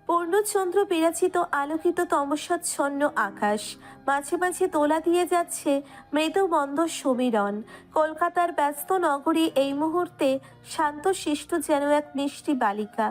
পূর্ণচন্দ্র বিরাচিত আলোকিত তমসাচ্ছন্ন আকাশ, মাঝে মাঝে দোলা দিয়ে যাচ্ছে মৃদু মন্দ সমীরণ। কলকাতার ব্যস্ত নগরী এই মুহূর্তে শান্তশিষ্ট যেন এক মিষ্টি বালিকা।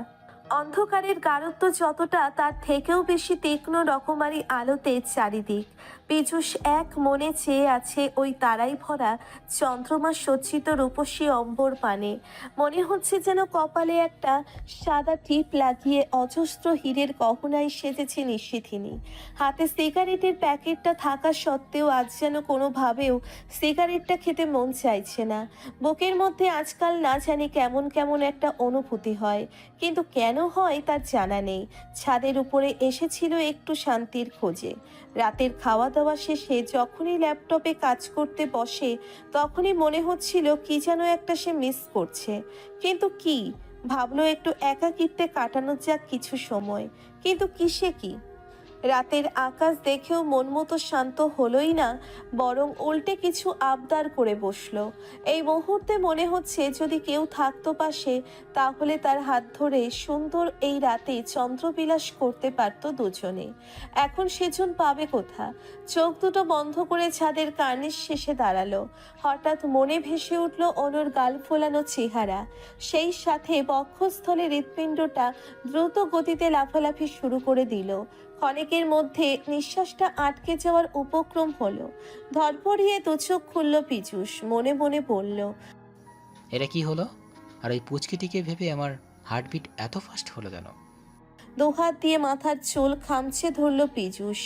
অন্ধকারের গাঢ়ত্ব যতটা, তার থেকেও বেশি তীক্ষ্ণ রকমারি আলোতে চারিদিক। পীযূষ এক মনে চেয়ে আছে ওই তারাই ভরা চন্দ্রমা সজ্জিত রূপসী অম্বর পানে। মনে হচ্ছে যেন কপালে একটা সাদা টিপ লাগিয়ে অজস্র হীরের গহনায় সেজেছে নিশিথিনী। হাতে সিগারেটের প্যাকেটটা থাকা সত্ত্বেও আজ যেন কোনোভাবেও সিগারেটটা খেতে মন চাইছে না। বুকের মধ্যে আজকাল না জানি কেমন কেমন একটা অনুভূতি হয়, কিন্তু কেন হয় তার জানা নেই। ছাদের উপরে এসেছিল একটু শান্তির খোঁজে। রাতের খাওয়া দাওয়া শেষে যখনই ল্যাপটপে কাজ করতে বসে, তখনই মনে হচ্ছিল কি যেন একটা সে মিস করছে। কিন্তু কি? ভাবলো একটু একাকিত্বে কাটানো যাক কিছু সময়, কিন্তু কিসে কি? রাতের আকাশ দেখেও মন মতো শান্ত হলোই না, বরং উল্টে কিছু আবদার করে বসলো। এই মুহূর্তে মনে হচ্ছে যদি কেউ থাকতো পাশে, তাহলে তার হাত ধরে সুন্দর এই রাতে চন্দ্রবিলাস করতে পারতো দুজনে। এখন সেজন পাবে কোথা? চোখ দুটো বন্ধ করে ছাদের কার্নিশ শেষে দাঁড়ালো। হঠাৎ মনে ভেসে উঠল অনুর গাল ফোলানো চেহারা। সেই সাথে বক্ষস্থলে হৃৎপিণ্ডটা দ্রুত গতিতে লাফালাফি শুরু করে দিল। ক্ষণিকের মধ্যে নিঃশ্বাসটা আটকে যাওয়ার উপক্রম হলো। ধরপড়িয়ে দু চোখ খুলল পীযূষ, মনে মনে বলল, এটা কি হলো? আর ওই পুচকিটিকে ভেবে আমার হার্টবিট এত ফাস্ট হলো কেন? দুহাত দিয়ে মাথার চুল খামচে ধরল পীযূষ।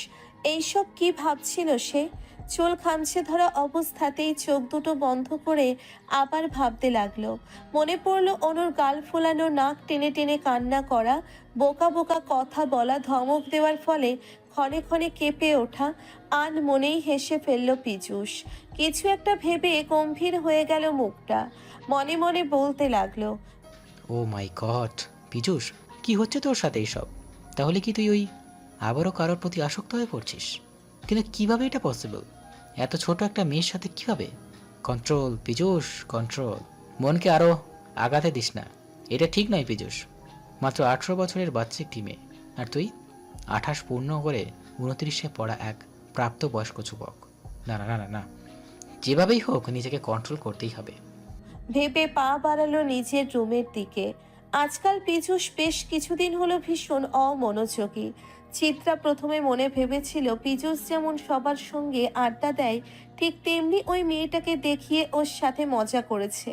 এইসব কি ভাবছিল সে? চুল খামচে ধরা অবস্থাতেই চোখ দুটো বন্ধ করে আবার ভাবতে লাগলো। মনে পড়ল অনুর গাল ফোলানো, নাক টেনে টেনে কান্না করা, বোকা বোকা কথা বলা, ধমক দেওয়ার ফলে ক্ষণে ক্ষণে কেঁপে ওঠা। মনেই হেসে ফেলল পীযূষ। কিছু একটা ভেবে গম্ভীর হয়ে গেল মুখটা। মনে মনে বলতে লাগলো, ও মাই গড! পীযূষ, কি হচ্ছে তোর সাথে এইসব? তাহলে কি তুই ওই আবারও কারোর প্রতি আসক্ত হয়ে পড়ছিস? কিন্তু কিভাবে এটা পসিবল? এত ছোট একটা মেয়ের সাথে কিভাবে? Control Piyush, control. মনকে আরও আগাতে দিস না। এটা ঠিক নয় পীযূষ। মাত্র 18 বছরের বাচ্চা একটি মেয়ে, আর তুই 28 পূর্ণ করে 29-এ পড়া এক প্রাপ্তবয়স্ক যুবক। না না না না না, যেভাবেই হোক নিজেকে কন্ট্রোল করতেই হবে। ভেবে পা বাড়ালো নিজের রুমের দিকে। আজকাল পীযূষ বেশ কিছুদিন হলো ভীষণ অমনোযোগী। চিত্রা প্রথমে মনে ভেবেছিল পীযূষ যেমন সবার সঙ্গে আড্ডা দেয়, ঠিক তেমনি ওই মেয়েটাকে দেখিয়ে ওর সাথে মজা করেছে।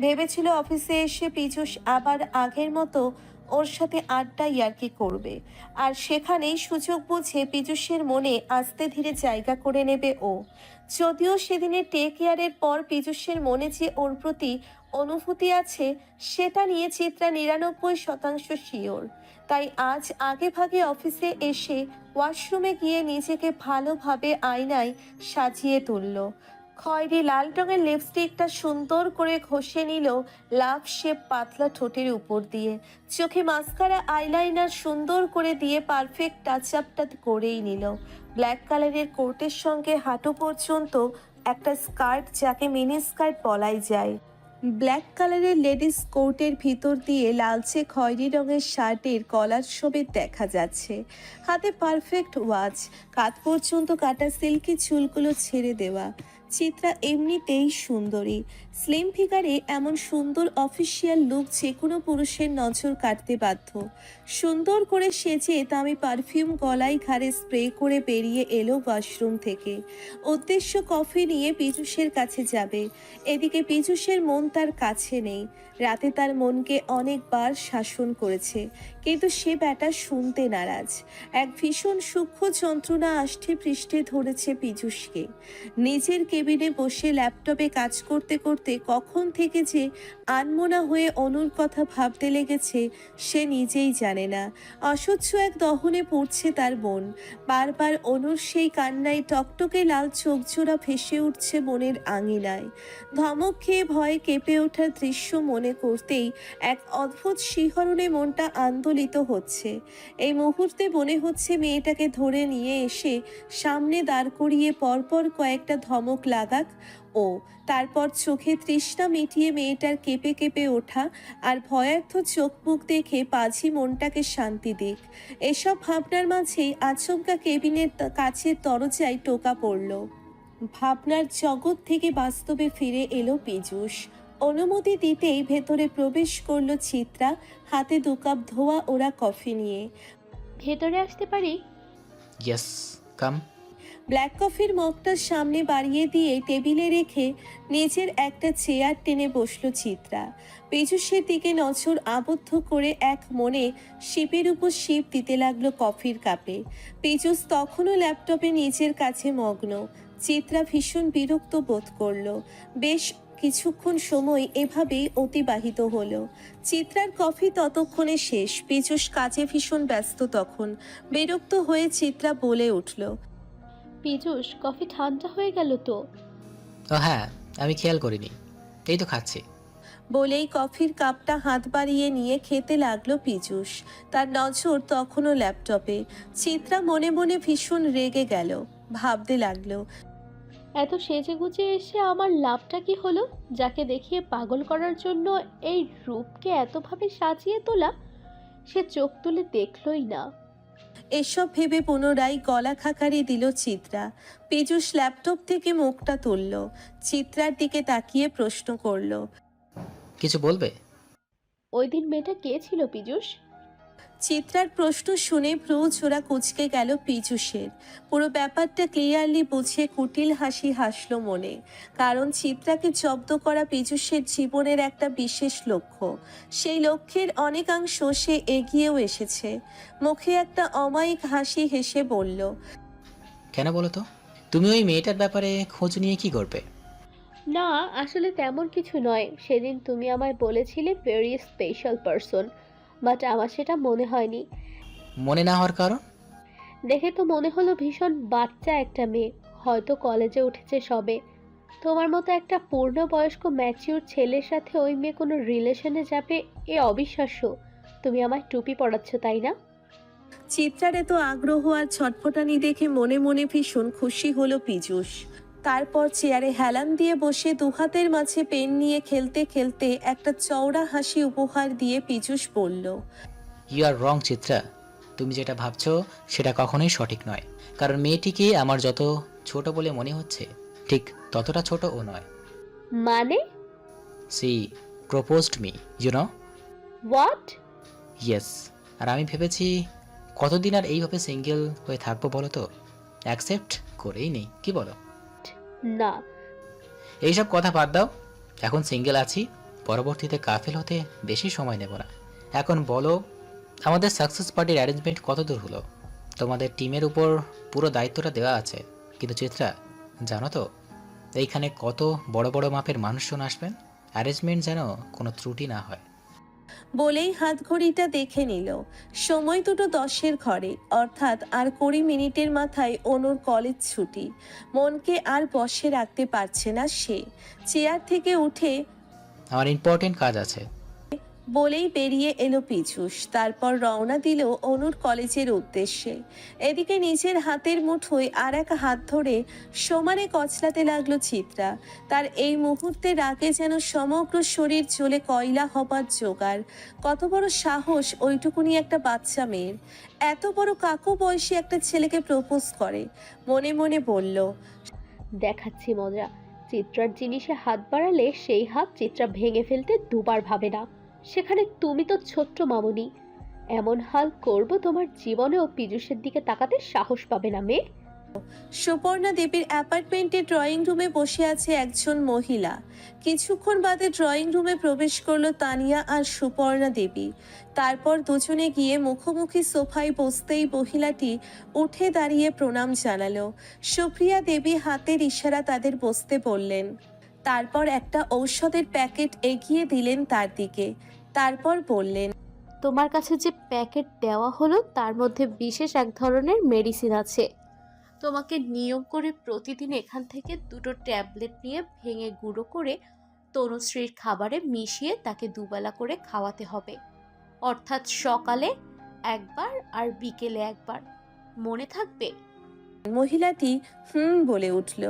ভেবেছিল অফিসে এসে পীযূষ আবার আগের মতো ওর সাথে আড্ডা ইয়ার্কি করবে, আর সেখানেই সুযোগ বুঝে পীযূষের মনে আস্তে ধীরে জায়গা করে নেবে ও। যদিও সেদিনের টেক কেয়ারের পর পীযূষের মনে যে ওর প্রতি অনুভূতি আছে, সেটা নিয়ে চিত্রা 99% শিওর। তাই আজ আগে ভাগে অফিসে এসে ওয়াশরুমে গিয়ে নিজেকে ভালোভাবে আয়নায় সাজিয়ে তুলল। খয়েরি লাল রঙের লিপস্টিকটা সুন্দর করে ঘষে নিল লাভ শেপ পাতলা ঠোঁটের উপর দিয়ে। চোখে মাস্কারা আইলাইনার সুন্দর করে দিয়ে পারফেক্ট টাচ আপটা করেই নিল। ব্ল্যাক কালারের কোটের সঙ্গে হাঁটু পর্যন্ত একটা স্কার্ট, যাকে মিনি স্কার্ট বলাই যায়। ব্ল্যাক কালারের লেডিস কোটের ভিতর দিয়ে লালচে খয়েরি রঙের শার্টের কলার সমেত দেখা যাচ্ছে। হাতে পারফেক্ট ওয়াচ, কাঁধ পর্যন্ত কাটা সিল্কি চুলগুলো ছেড়ে দেওয়া। চিত্রা এমনিতেই সুন্দরী। স্লিম ফিগারে এমন সুন্দর অফিসিয়াল লুক যে কোনো পুরুষের নজর কাটতে বাধ্য। সুন্দর করে সেজে দামি পারফিউম গলায় ঘাড়ে স্প্রে করে বেরিয়ে এলো ওয়াশরুম থেকে। উদ্দেশ্য কফি নিয়ে পীযূষের কাছে যাবে। এদিকে পীযূষের মন তার কাছে নেই। রাতে তার মনকে অনেকবার শাসন করেছে, কিন্তু সে ব্যাটা শুনতে নারাজ। এক ভীষণ সূক্ষ্ম যন্ত্রণা আষ্ঠে পৃষ্ঠে ধরেছে পীযূষকে। নিজের কেবিনে বসে ল্যাপটপে কাজ করতে করতে কখন থেকে যে আনমনা হয়ে অনুর কথা ভাবতে লেগেছে সে নিজেই জানে না। অসহ্য এক দহনে পড়ছে তার মন। বারবার অনুর সেই কান্নায় টকটকে লাল চোখজোড়া ভেসে উঠছে মনের আঙিনায়। ধমক খেয়ে ভয়ে কেঁপে ওঠার দৃশ্য মনে করতেই এক অদ্ভুত শিহরণে মনটা আন্দোলিত হচ্ছে। এই মুহূর্তে মনে হচ্ছে মেয়েটাকে ধরে নিয়ে এসে সামনে দাঁড় করিয়ে পরপর কয়েকটা ধমক লাগাক ও তারপর চোখে তৃষ্ণা মিটিয়ে মেয়েটার কেঁপে কেঁপে ওঠা আর ভয়ার্থ চোখ মুখ দেখে পাঝি মনটাকে শান্তি দিক। এসব ভাবনার মাঝেই আচমকা কেবিনের কাছের দরজায় টোকা পড়ল। ভাবনার জগৎ থেকে বাস্তবে ফিরে এলো পীযূষ। অনুমতি দিতেই ভেতরে প্রবেশ করলো চিত্রা, হাতে 2 কাপ ধোয়া ওরা কফি নিয়ে। ভেতরে আসতে পারি? ইয়েস, কাম। ব্ল্যাক কফির মগটা সামনে বাড়িয়ে দিয়ে টেবিলে রেখে নিজের একটা চেয়ার টেনে বসলো চিত্রা। পীযূষের দিকে নজর আবদ্ধ করে এক মনে শিপের উপর শিপ দিতে লাগলো কফির কাপে। পীযূষ তখনও ল্যাপটপে নিজের কাছে মগ্ন। চিত্রা ভীষণ বিরক্ত বোধ করলো। বেশ কিছুক্ষণ সময় এভাবেই অতিবাহিত হলো। চিত্রার কফি ততক্ষণে শেষ। পীযূষ কাজে ভীষণ ব্যস্ত তখন। বিরক্ত হয়ে চিত্রা বলে উঠল, পীযূষ, কফি ঠান্ডা হয়ে গেল তো। ও হ্যাঁ, আমি খেয়াল করিনি, এই তো খাচ্ছি। বলেই কফির কাপটা হাত বাড়িয়ে নিয়ে খেতে লাগলো পীযূষ। তার নজর তখনও ল্যাপটপে। চিত্রা মনে মনে ভীষণ রেগে গেল। ভাবতে লাগলো, এত সেজে গুজে এসে আমার লাভটা কি হলো? যাকে দেখিয়ে পাগল করার জন্য এই রূপকে এতভাবে সাজিয়ে তোলা, সে চোখ তুলে দেখলই না। এসব ভেবে পুনরায় গলা খাকারি দিল চিত্রা। পীযূষ ল্যাপটপ থেকে মুখটা তুলল, চিত্রার দিকে তাকিয়ে প্রশ্ন করল, কিছু বলবে? ওই দিন মেয়েটা কে ছিল পীযূষ? চিত্রার প্রশ্ন শুনে ভ্রু ছোড়া কুঁচকে গেল পীযূষের। পুরো ব্যাপারটা ক্লিয়ারলি বুঝে কুটিল হাসি হাসল মনে। কারণ চিত্রাকে জব্দ করা পীযূষের জীবনের একটা বিশেষ লক্ষ্য। সেই লক্ষ্যের অনেকাংশ সে এগিয়েও এসেছে। মুখে একটা অমায়িক হাসি হেসে বলল, কেন বলো তো? তুমি ওই মেয়েটার ব্যাপারে খোঁজ নিয়ে কি করবে? না, আসলে তেমন কিছু নয়। সেদিন তুমি আমায় বলেছিলে ভেরি স্পেশাল পারসন, বাট আমার সেটা মনে হয়নি। মনে না হওয়ার কারণ? দেখে তো মনে হলো ভীষণ বাচ্চা একটা মেয়ে, হয়তো কলেজে উঠেছে সবে। তোমার মতো একটা পূর্ণবয়স্ক ম্যাচিউর ছেলের সাথে ওই মেয়ে কোনো রিলেশনে যাবে, এ অবিশ্বাস্য। তুমি আমায় টুপি পরাচ্ছ, তাই না? চিত্রার এত আগ্রহ আর ছটফটানি দেখে মনে মনে ভীষণ খুশি হলো পীযূষ। তারপর চেয়ারে হেলান দিয়ে বসে দুহাতের মাঝে পেন নিয়ে খেলতে খেলতে একটা চওড়া হাসি উপহার দিয়ে পীযূষ বলল, ইউ আর রং চিত্রা। তুমি যেটা ভাবছো সেটা কখনোই সঠিক নয়। কারণ মেয়েটিকে আমার যত ছোট বলে মনে হচ্ছে, ঠিক ততটা ছোট ও নয়। মানে? She proposed me, you know. What? Yes. আর আমি ভেবেছি কতদিন আর এইভাবে সিঙ্গেল হয়ে থাকবো বলো তো? অ্যাকসেপ্ট করেই নেই, কি বলো? না। এইসব কথা বাদ দাও। এখন সিঙ্গেল আছি, পরবর্তীতে কাফেল হতে বেশি সময় নেব না। এখন বলো, আমাদের সাকসেস পার্টির অ্যারেঞ্জমেন্ট কত দূর হলো? তোমাদের টিমের উপর পুরো দায়িত্বটা দেওয়া আছে। কিন্তু চিত্রা, জানো তো এইখানে কত বড় বড় মাপের মানুষজন আসবেন? অ্যারেঞ্জমেন্ট যেন কোনো ত্রুটি না হয়। বলেই হাত ঘড়িটা দেখে নিল। সময় দুটো 10-এর ঘরে, অর্থাৎ আর 20 মিনিটের মাথায় অনুর কলেজ ছুটি। মনকে আর বশে রাখতে পারছে না সে। চেয়ার থেকে উঠে আমার ইম্পর্টেন্ট কাজ আছে। বলেই বেরিয়ে এলো পীযূষ। তারপর রওনা দিল অনুর কলেজের উদ্দেশ্যে। এদিকে নিজের হাতের মুঠোয় আর এক হাত ধরে সমানে কচলাতে লাগলো চিত্রা। তার এই মুহূর্তে রাগে যেন সমগ্র শরীর জ্বলে কয়লা হবার জোগাড়। কত বড় সাহস ওইটুকুনি একটা বাচ্চা মেয়ের, এত বড় কাকু বয়সী একটা ছেলেকে প্রপোজ করে। মনে মনে বলল, দেখাচ্ছি মজা। চিত্রার জিনিসে হাত বাড়ালে সেই হাত চিত্রা ভেঙে ফেলতে দুবার ভাবে না। সেখানে তুমি তো ছোট্ট মামুনি। এমন হাল করব তোমার জীবনেও পীযূষের দিকে তাকাতে সাহস পাবে না মেয়ে। সুপর্ণা দেবীর অ্যাপার্টমেন্টে ড্রয়িং রুমে বসে আছে একজন মহিলা। কিছুক্ষণ বাদে ড্রয়িং রুমে প্রবেশ করলো তানিয়া আর সুপর্ণা দেবী। তারপর দুজনে গিয়ে মুখোমুখি সোফায় বসতেই মহিলাটি উঠে দাঁড়িয়ে প্রণাম জানালো। সুপ্রিয়া দেবী হাতের ইশারা তাদের বসতে বললেন। তারপর একটা ঔষধের প্যাকেট এগিয়ে দিলেন তার দিকে। তারপর বললেন, তোমার কাছে যে প্যাকেট দেওয়া হলো তার মধ্যে বিশেষ এক ধরনের মেডিসিন আছে। তোমাকে নিয়ম করে প্রতিদিন এখান থেকে 2টো ট্যাবলেট নিয়ে ভেঙে গুঁড়ো করে তনুশ্রীর খাবারে মিশিয়ে তাকে দুবেলা করে খাওয়াতে হবে। অর্থাৎ সকালে একবার আর বিকেলে একবার। মনে থাকবে? মহিলাটি বলে উঠল।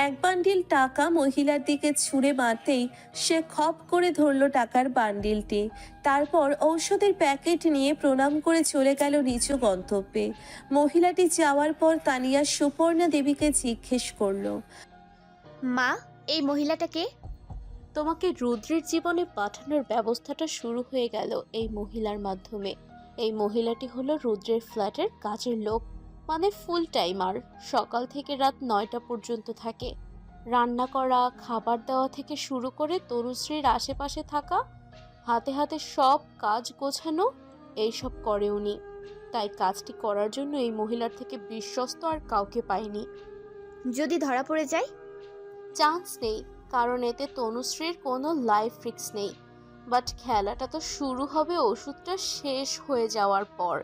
এক বান্ডিল টাকা মহিলার দিকে ছুঁড়ে মারতেই সে খপ করে ধরল টাকার বান্ডিলটি। তারপর ঔষধের প্যাকেট নিয়ে প্রণাম করে চলে গেল নিজ গন্তব্যে। মহিলাটি যাওয়ার পর তানিয়া সুপর্ণা দেবীকে জিজ্ঞেস করলো, মা, এই মহিলাটাকে? তোমাকে রুদ্রের জীবনে পাঠানোর ব্যবস্থাটা শুরু হয়ে গেল এই মহিলার মাধ্যমে। এই মহিলাটি হলো রুদ্রের ফ্ল্যাটের কাজের লোক, মানে ফুল টাইমার। সকাল থেকে রাত 9টা পর্যন্ত থাকে। রান্না করা, খাবার দেওয়া থেকে শুরু করে তরুশ্রীর আশেপাশে থাকা, হাতে হাতে সব কাজ গোছানো, এইসব করে উনি। তাই কাজটি করার জন্য এই মহিলার থেকে বিশ্বস্ত আর কাউকে পাইনি। যদি ধরা পড়ে যায়? চান্স নেই, কারণ এতে তনুশ্রীর কোনো লাইফ রিস্ক নেই। বাট খেলাটা তো শুরু হবে ওষুধটা শেষ হয়ে যাওয়ার পর।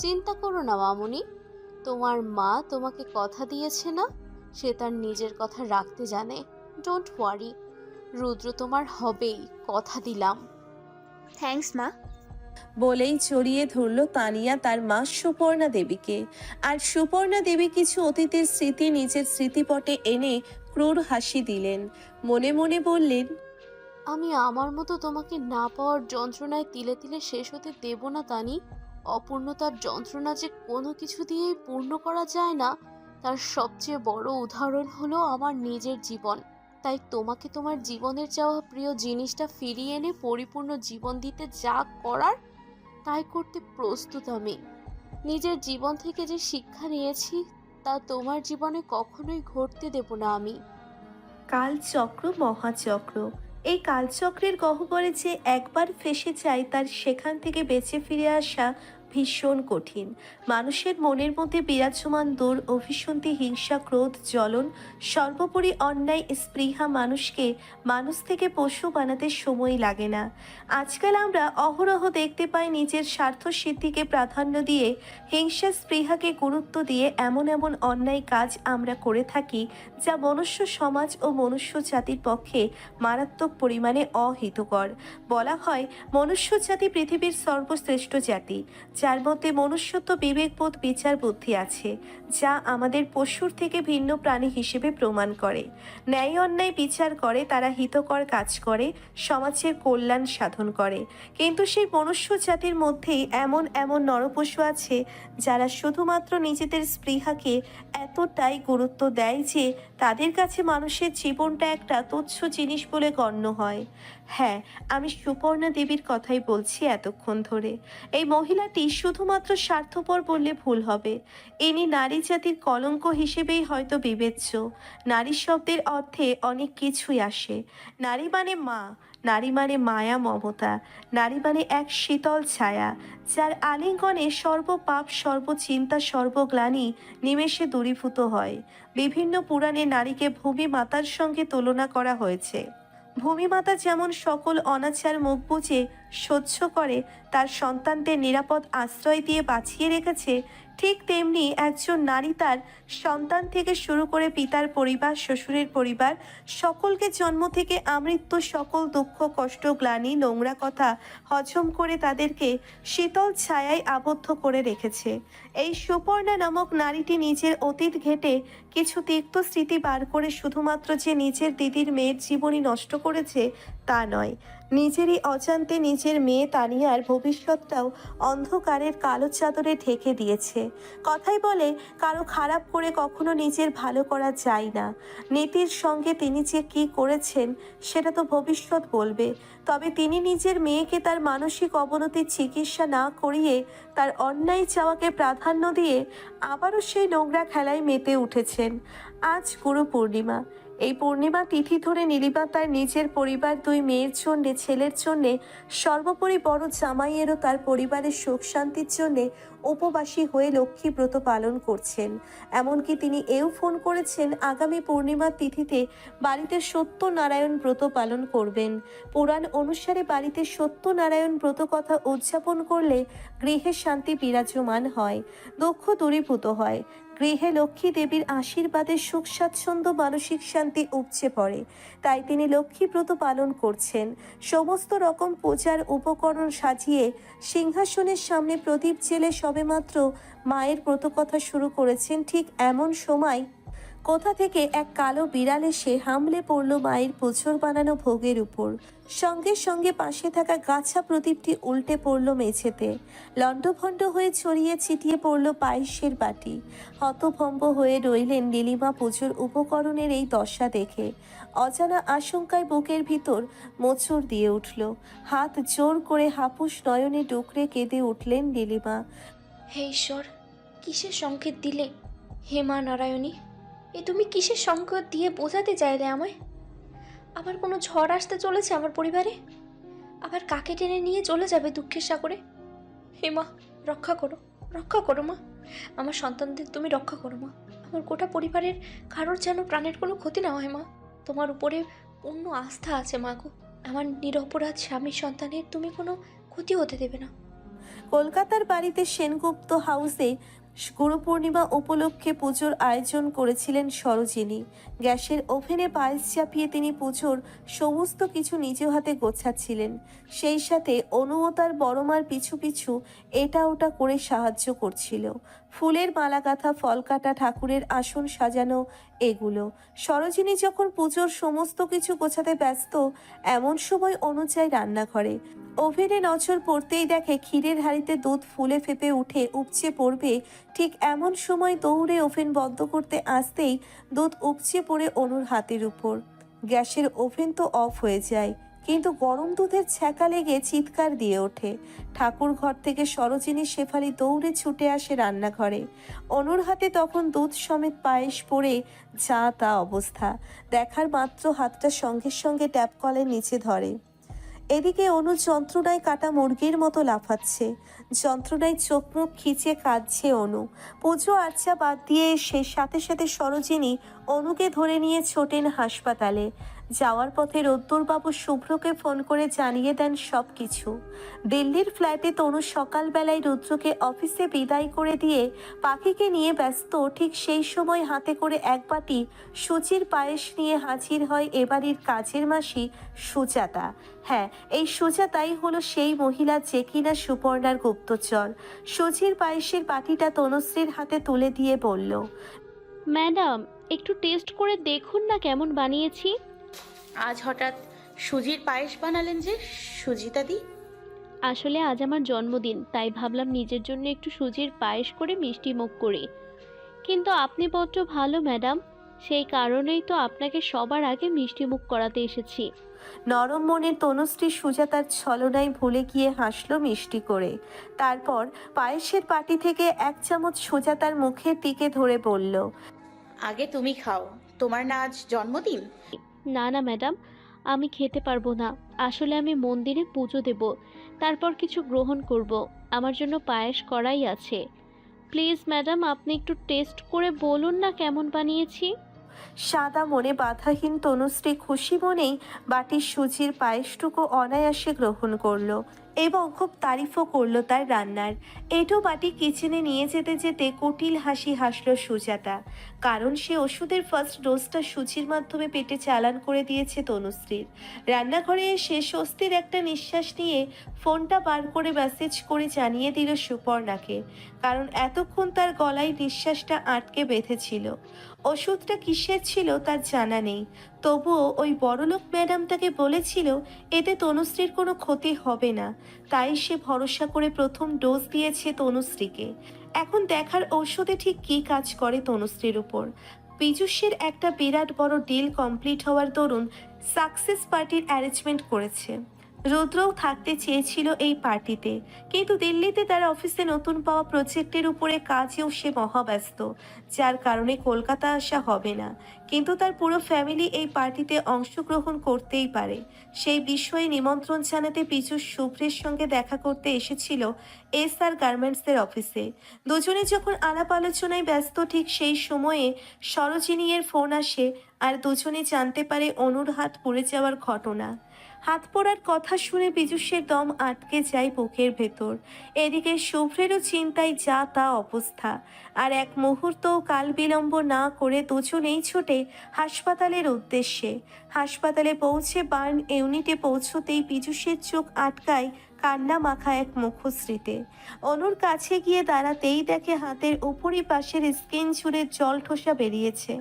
চিন্তা করো না মামুনি, তোমার মা তোমাকে কথা দিয়েছে না, সে তার নিজের কথা রাখতে জানে। ডোন্ট ওয়ারি, রুদ্র তোমার হবেই, কথা দিলাম। থ্যাঙ্কস মা। বলেই জড়িয়ে ধরল তানিয়া তার মা সুপর্ণা দেবীকে। আর সুপর্ণা দেবী কিছু অতীতের স্মৃতি নিজের স্মৃতিপটে এনে ক্রূর হাসি দিলেন। মনে মনে বললেন, আমি আমার মতো তোমাকে না পাওয়ার যন্ত্রণায় তিলে তিলে শেষ হতে দেব না তানি। অপূর্ণতার যন্ত্রণা যে কোনো কিছু দিয়েই পূর্ণ করা যায় না, তার সবচেয়ে বড় উদাহরণ হলো আমার নিজের জীবন। তাই তোমাকে তোমার জীবনের চাওয়া প্রিয় জিনিসটা ফিরিয়ে এনে পরিপূর্ণ জীবন দিতে যা করার তাই করতে প্রস্তুত আমি। নিজের জীবন থেকে যে শিক্ষা নিয়েছি তা তোমার জীবনে কখনোই ঘটতে দেব না আমি। কালচক্র মহাচক্র। এই কালচক্রের গহ্বরে যে একবার ফেঁসে যায় তার সেখান থেকে বেঁচে ফিরে আসা ভীষণ কঠিন। মানুষের মনের মধ্যে বিরাজমান দূর অভিসন্ধি, হিংসা, ক্রোধ, জ্বলন, সর্বোপরি অন্যায়, স্পৃহা মানুষকে মানুষ থেকে পশু বানাতে সময় লাগে না। আজকাল আমরা অহরহ দেখতে পাই নিজের স্বার্থ সিদ্ধিকে প্রাধান্য দিয়ে, হিংসা স্পৃহাকে গুরুত্ব দিয়ে এমন এমন অন্যায় কাজ আমরা করে থাকি যা মনুষ্য সমাজ ও মনুষ্য জাতির পক্ষে মারাত্মক পরিমাণে অহিতকর। বলা হয় মনুষ্য জাতি পৃথিবীর সর্বশ্রেষ্ঠ জাতি, যার মধ্যে মনুষ্যত্ব, বিবেকবোধ, বিচার বুদ্ধি আছে, যা আমাদের পশুর থেকে ভিন্ন প্রাণী হিসেবে প্রমাণ করে। ন্যায় অন্যায় বিচার করে, তারা হিতকর কাজ করে, সমাজের কল্যাণ সাধন করে। কিন্তু সেই মনুষ্য জাতির মধ্যেই এমন এমন নরপশু আছে যারা শুধুমাত্র নিজেদের স্পৃহাকে এতটাই গুরুত্ব দেয় যে তাদের কাছে মানুষের জীবনটা একটা তুচ্ছ জিনিস বলে গণ্য হয়। হ্যাঁ, আমি সুপর্ণা দেবীর কথাই বলছি এতক্ষণ ধরে। এই মহিলাটি শুধুমাত্র স্বার্থপর বললে ভুল হবে। ইনি নারী জাতির কলঙ্ক হিসেবেই হয়তো বিবেচ্য। নারী শব্দের অর্থে অনেক কিছুই আসে। নারী মানে মা, নারী মানে মায়া, মমতা। নারী মানে এক শীতল ছায়া, যার আলিঙ্গনে সর্বপাপ, সর্বচিন্তা, সর্বগ্লানি নিমেষে দূরীভূত হয়। বিভিন্ন পুরাণে নারীকে ভূমি মাতার সঙ্গে তুলনা করা হয়েছে। ভূমিমাতা যেমন সকল অনাচার মুখ বুজে সহ্য করে তার সন্তানদের নিরাপদ আশ্রয় দিয়ে বাঁচিয়ে রেখেছে, ঠিক তেমনি একজন নারী তার সন্তান থেকে শুরু করে পিতার পরিবার, শ্বশুরের পরিবার, সকলকে জন্ম থেকে আমৃত্যু সকল দুঃখ, কষ্ট, গ্লানি, নোংরা কথা হজম করে তাদেরকে শীতল ছায়ায় আবদ্ধ করে রেখেছে। এই সুপর্ণা নামক নারীটি নিজের অতীত ঘেটে কিছু তিক্ত স্মৃতি বার করে শুধুমাত্র যে নিজের দিদির মেয়ের জীবনই নষ্ট করেছে তা নয়, নিজেরই অজান্তে নিজের মেয়ে তানিয়ার ভবিষ্যৎটাও অন্ধকারের কালো চাদরে ঢেকে দিয়েছে। কথাই বলে, কারো খারাপ করে কখনো নিজের ভালো করা যায় না। নীতির সঙ্গে তিনি যে কি করেছেন সেটা তো ভবিষ্যৎ বলবে। তবে তিনি নিজের মেয়েকে তার মানসিক অবনতির চিকিৎসা না করিয়ে তার অন্যায় চাওয়াকে প্রাধান্য দিয়ে আবারও সেই নোংরা খেলায় মেতে উঠেছেন। আজ গুরু পূর্ণিমা। এই পূর্ণিমা তিথি ধরে নীলিমা তার নিজের পরিবার, দুই মেয়ের জন্যে, ছেলের জন্যে, সর্বোপরি বড় জামাইয়েরও তার পরিবারের সুখ শান্তির জন্যে উপবাসী হয়ে লক্ষ্মী ব্রত পালন করছেন। এমনকি তিনি এও ফোন করেছেন আগামী পূর্ণিমার তিথিতে বাড়িতে সত্যনারায়ণ ব্রত পালন করবেন। পুরাণ অনুসারে বাড়িতে সত্যনারায়ণ ব্রত কথা উদযাপন করলে গৃহে শান্তি বিরাজমান হয়, দুঃখ দূরীভূত হয়, গৃহে লক্ষ্মী দেবীর আশীর্বাদে সুখ স্বাচ্ছন্দ্য মানসিক শান্তি উপচে পড়ে। তাই তিনি লক্ষ্মীব্রত পালন করছেন। সমস্ত রকম পূজার উপকরণ সাজিয়ে সিংহাসনের সামনে প্রদীপ জেলে সবেমাত্র মায়ের ব্রতকথা শুরু করেছেন। ঠিক এমন সময় কোথা থেকে এক কালো বিড়াল এসে হামলে পড়ল মায়ের পুজোর বানানো ভোগের উপর। সঙ্গে সঙ্গে পাশে থাকা গাছা প্রদীপটি উল্টে পড়ল মেঝেতে। লণ্ডভণ্ড হয়ে ছড়িয়ে ছিটিয়ে পড়ল পায়েসের বাটি। হতভম্ব হয়ে রইলেন নীলিমা পুজোর উপকরণের এই দশা দেখে। অজানা আশঙ্কায় বুকের ভিতর মোচড় দিয়ে উঠল। হাত জোর করে হাপুস নয়নে ডুকরে কেঁদে উঠলেন নীলিমা। হে ঈশ্বর, কিসের সংকেত দিলে? হে মা নারায়ণী, এ তুমি কিসের সংকেত দিয়ে বোঝাতে চাইলে আমায়? আবার কোনো ঝড় আসতে চলেছে আমার পরিবারে? আবার কাকে টেনে নিয়ে চলে যাবে দুঃখের সাগরে? হে মা, রক্ষা করো, রক্ষা করো মা। আমার সন্তানদের তুমি রক্ষা করো মা। আমার গোটা পরিবারের কারোর যেন প্রাণের কোনো ক্ষতি না হয় মা। তোমার উপরে পূর্ণ আস্থা আছে মা গো। আমার নিরপরাধ স্বামী সন্তানের তুমি কোনো ক্ষতি হতে দেবে না। কলকাতার বাড়িতে সেনগুপ্ত হাউসে গুরু পূর্ণিমা উপলক্ষে পুজোর আয়োজন করেছিলেন সরোজিনী। গ্যাসের ওভেনে পায়েস চাপিয়ে তিনি পুজোর সমস্ত কিছু নিজ হাতে গোছাচ্ছিলেন। সেই সাথে অনুও তার বড়মার পিছু পিছু এটা ওটা করে সাহায্য করছিল। ফুলের মালা গাঁথা, ফল কাটা, ঠাকুরের আসন সাজানো, এগুলো। সরোজিনী যখন পুজোর সমস্ত কিছু গোছাতে ব্যস্ত, এমন সময় অনু যায় রান্নাঘরে। ওভেনে নজর পড়তেই দেখে ক্ষীরের হাঁড়িতে দুধ ফুলে ফেপে উঠে উপচে পড়বে। ঠিক এমন সময় দৌড়ে ওভেন বন্ধ করতে আসতেই দুধ উপচে পড়ে অনুর হাতের উপর। গ্যাসের ওভেন তো অফ হয়ে যায়, কিন্তু গরম দুধের ছ্যাঁকা লেগে চিৎকার দিয়ে ওঠে। ঠাকুর ঘর থেকে সরোজিনী শেফালি দৌড়ে ছুটে আসে রান্নাঘরে। অনুর হাতে তখন দুধ সমেত পায়েস পড়ে যা তা অবস্থা। দেখার মাত্র হাতটা সঙ্গে সঙ্গে ট্যাপ কলের নিচে ধরে। এদিকে অনু যন্ত্রণায় কাটা মুরগির মতো লাফাচ্ছে। যন্ত্রণায় চোখ মুখ খিচে কাঁদছে অনু। পুজো আর্চা বাদ দিয়ে এসে সাথে সাথে সরোজিনী অনুকে ধরে নিয়ে ছোটেন হাসপাতালে। যাওয়ার পথে রোদ্দুরবাবু শুভ্রকে ফোন করে জানিয়ে দেন সব কিছু। দিল্লির ফ্ল্যাটে তনু সকালবেলায় রুদ্রকে অফিসে বিদায় করে দিয়ে পাখিকে নিয়ে ব্যস্ত। ঠিক সেই সময় হাতে করে এক বাটি সুচির পায়েস নিয়ে হাজির হয় এবাড়ির কাজের মাসি সুজাতা। হ্যাঁ, এই সুজাতাই হলো সেই মহিলা যে কিনা সুপর্ণার গুপ্তচর। সুচির পায়েসের বাটিটা তনুশ্রীর হাতে তুলে দিয়ে বলল, ম্যাডাম, একটু টেস্ট করে দেখুন না কেমন বানিয়েছি। আজ হঠাৎ সুজির পায়েস বানালেন যে সুজিতাদি? আসলে আজ আমার জন্মদিন, তাই ভাবলাম নিজের জন্য একটু সুজির পায়েস করে মিষ্টি মুখ করি। কিন্তু আপনি বড্ড ভালো ম্যাডাম, সেই কারণেই তো আপনাকে সবার আগে মিষ্টি মুখ করাতে এসেছি। নরম মনের তনুশ্রী সুজাতার ছলনায় ভুলে গিয়ে হাসলো মিষ্টি করে। তারপর পায়েসের বাটি থেকে এক চামচ সুজাতার মুখের দিকে ধরে বলল, আগে তুমি খাও, তোমার না আজ জন্মদিন? না না ম্যাডাম, আমি খেতে পারবো না। আসলে আমি মন্দিরে পুজো দেব, তারপর কিছু গ্রহণ করব। আমার জন্য পায়েস করাই আছে। প্লিজ ম্যাডাম, আপনি একটু টেস্ট করে বলুন না কেমন বানিয়েছি। সাদা মনে বাধাহীন তনুশ্রী খুশি মনেই বাটির সুজির পায়েসটুকু অনায়াসে গ্রহণ করলো এবং খুব তারিফও করলো তার রান্নার। এটো বাটি কিচেনে নিয়ে যেতে যেতে কুটিল হাসি হাসলো সুজাতা, কারণ সে ওষুধের ফার্স্ট ডোজটা সুজির মাধ্যমে পেটে চালান করে দিয়েছে তনুশ্রীর। রান্নাঘরে এসে স্বস্তির একটা নিঃশ্বাস নিয়ে ফোনটা বার করে মেসেজ করে জানিয়ে দিল সুপর্ণাকে, কারণ এতক্ষণ তার গলায় নিঃশ্বাসটা আটকে বেঁধেছিল। ওষুধটা কিসের ছিল তার জানা নেই, তবুও ওই বড়লোক ম্যাডামটাকে বলেছিল এতে তনুশ্রীর কোনো ক্ষতি হবে না, তাই সে ভরসা করে প্রথম ডোজ দিয়েছে তনুশ্রীকে। এখন দেখার ঔষধে ঠিক কী কাজ করে তনুশ্রীর উপর। পীযূষের একটা বিরাট বড় ডিল কমপ্লিট হওয়ার দরুন সাকসেস পার্টির অ্যারেঞ্জমেন্ট করেছে। রুদ্রও থাকতে চেয়েছিল এই পার্টিতে, কিন্তু দিল্লিতে তার অফিসে নতুন পাওয়া প্রজেক্টের উপরে কাজেও সে মহাব্যস্ত, যার কারণে কলকাতা আসা হবে না। কিন্তু তার পুরো ফ্যামিলি এই পার্টিতে অংশগ্রহণ করতেই পারে, সেই বিষয়ে নিমন্ত্রণ জানাতে পীযূষ শুভ্রের সঙ্গে দেখা করতে এসেছিল SR গার্মেন্টসের অফিসে। দুজনে যখন আলাপ আলোচনায় ব্যস্ত, ঠিক সেই সময়ে সরোজিনীর ফোন আসে আর দুজনে জানতে পারে অনুর হাত পুড়ে যাওয়ার ঘটনা। হাত পোড়ার কথা শুনে পীযূষের দম আটকে যায় বুকের ভেতর। এদিকে শুভ্রেরও চিন্তায় যা তা অবস্থা। আর এক মুহূর্তও কাল বিলম্ব না করে দুজনেই ছুটে হাসপাতালের উদ্দেশ্যে। হাসপাতালে পৌঁছে বার্ন ইউনিটে পৌঁছতেই পীযূষের চোখ আটকায় কান্না মাখা এক মুখশ্রীতে। অনুর কাছে গিয়ে দাঁড়াতেই দেখে হাতের উপরই পাশের স্কিন জুড়ে জল ঠোসা বেরিয়েছে।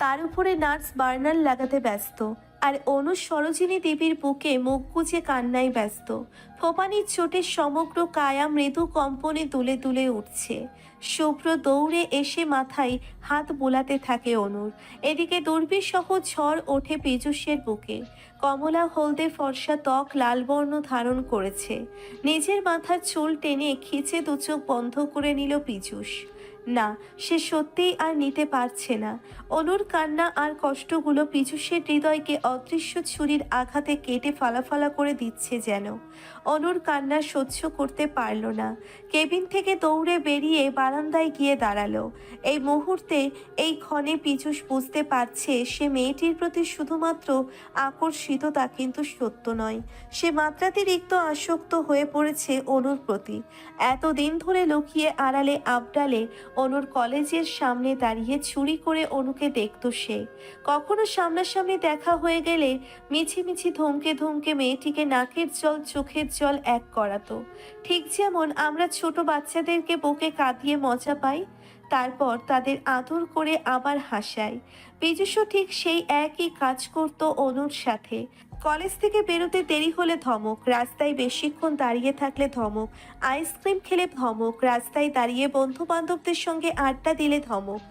তার উপরে নার্স বার্নার লাগাতে ব্যস্ত, আর অনু সরোজিনী দেবীর বুকে মুখ গুজে কান্নায় ব্যস্ত। ফোপানির চোটে সমগ্র কায়া মৃদু কম্পনে দুলে দুলে উঠছে। শুভ্র দৌড়ে এসে মাথায় হাত বোলাতে থাকে অনুর। এদিকে দুর্বিসহ ঝড় ওঠে পীযূষের বুকে। কমলা হলদে ফর্সা ত্বক লাল বর্ণ ধারণ করেছে। নিজের মাথার চুল টেনে খিচে দুচোখ বন্ধ করে নিল পীযূষ। না, সে সত্যিই আর নিতে পারছে না। অনুর কান্না আর কষ্টগুলো পীযূষের হৃদয়কে অদৃশ্য ছুরির আঘাতে কেটে ফালাফালা করে দিচ্ছে যেন। অনুর কান্না সহ্য করতে পারল না। কেবিন থেকে দৌড়ে বেরিয়ে বারান্দায় গিয়ে দাঁড়ালো। এই মুহূর্তে এই ক্ষণে পীযূষ বুঝতে পারছে সে মেয়েটির প্রতি শুধুমাত্র আকর্ষিত, তা কিন্তু সত্য নয়। সে মাত্রাতিরিক্ত আসক্ত হয়ে পড়েছে অনুর প্রতি। এতদিন ধরে লুকিয়ে আড়ালে আবডালে অনুর কলেজের সামনে দাঁড়িয়ে চুরি করে অনুকে দেখত সে। কখনো সামনাসামনি দেখা হয়ে গেলে মিছিমিছি ধমকে ধমকে মেয়েটিকে নাকের জল চোখের জল এক করাতো। ঠিক যেমন আমরা ছোট বাচ্চাদেরকে বুকে কাঁদিয়ে মজা পাই, তারপর তাদের আদর করে আবার হাসায়। পীযূষও ঠিক সেই একই কাজ করত অনুর সাথে। কলেজ থেকে বেরোতে দেরি হলে ধমক, রাস্তায় বেশিক্ষণ দাঁড়িয়ে থাকলে ধমক, আইসক্রিম খেলে ধমক, রাস্তায় দাঁড়িয়ে বন্ধু বান্ধবদের সঙ্গে আড্ডা দিলে ধমক,